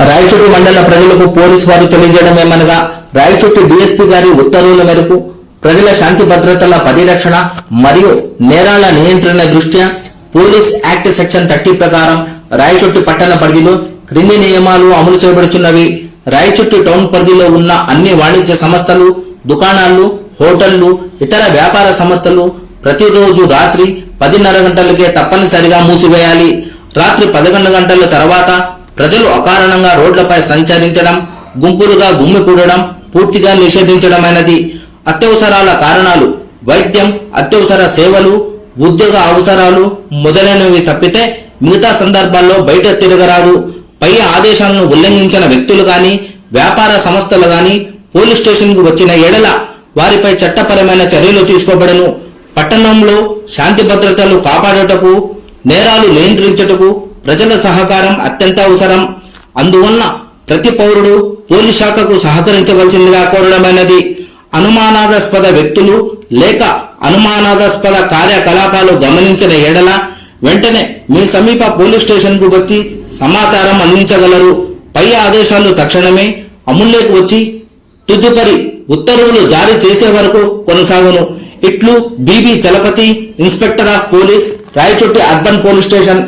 రాయచోటి మండల ప్రజలకు పోలీసు వారు తెలియజేయడమేమనగా రాయచోటి డీఎస్పీ గారి ఉత్తర్వుల మేరకు ప్రజల శాంతి భద్రతల పరిరక్షణ మరియు నేరాల నియంత్రణ దృష్ట్యా పోలీస్ యాక్ట్ సెక్షన్ 30 ప్రకారం రాయచోటి పట్టణ పరిధిలో క్రింది నియమాలు అమలు చేయబడుచున్నవి. రాయచోటి టౌన్ పరిధిలో ఉన్న అన్ని వాణిజ్య సంస్థలు, దుకాణాలు, హోటళ్లు, ఇతర వ్యాపార సంస్థలు ప్రతిరోజు రాత్రి 10:30 గంటలకే తప్పనిసరిగా మూసివేయాలి. రాత్రి 11 గంటల తర్వాత ప్రజలు అకారణంగా రోడ్లపై సంచరించడం, గుంపులుగా గుమ్మికూడడం పూర్తిగా నిషేధించడమైనది. అత్యవసరాల కారణాలు, వైద్యం, అత్యవసర సేవలు, ఉద్యోగ అవసరాలు మొదలైనవి తప్పితే మిగతా సందర్భాల్లో బయట తిరగరాదు. పై ఆదేశాలను ఉల్లంఘించిన వ్యక్తులు గాని, వ్యాపార సంస్థలు గాని పోలీస్ స్టేషన్ కు వచ్చిన ఎడల వారిపై చట్టపరమైన చర్యలు తీసుకోబడను. పట్టణంలో శాంతి భద్రతలు కాపాడుటకు, నేరాలు నియంత్రించుటకు ప్రజల సహకారం అత్యంత అవసరం. అందువల్ల ప్రతి పౌరుడు పోలీస్ శాఖకు సహకరించవలసిందిగా కోరడమైనది. అనుమానాస్పద వ్యక్తులు లేక అనుమానాస్పద కార్యకలాపాలు గమనించిన ఎడల వెంటనే మీ సమీప పోలీస్ స్టేషన్ కు వచ్చి సమాచారం అందించగలరు. పై ఆదేశాలు తక్షణమే అమల్లోకి వచ్చి తదుపరి ఉత్తర్వులు జారీ చేసే వరకు కొనసాగును. ఇట్లు BB Chalapathi, inspector of police, Rayachoti urban police station.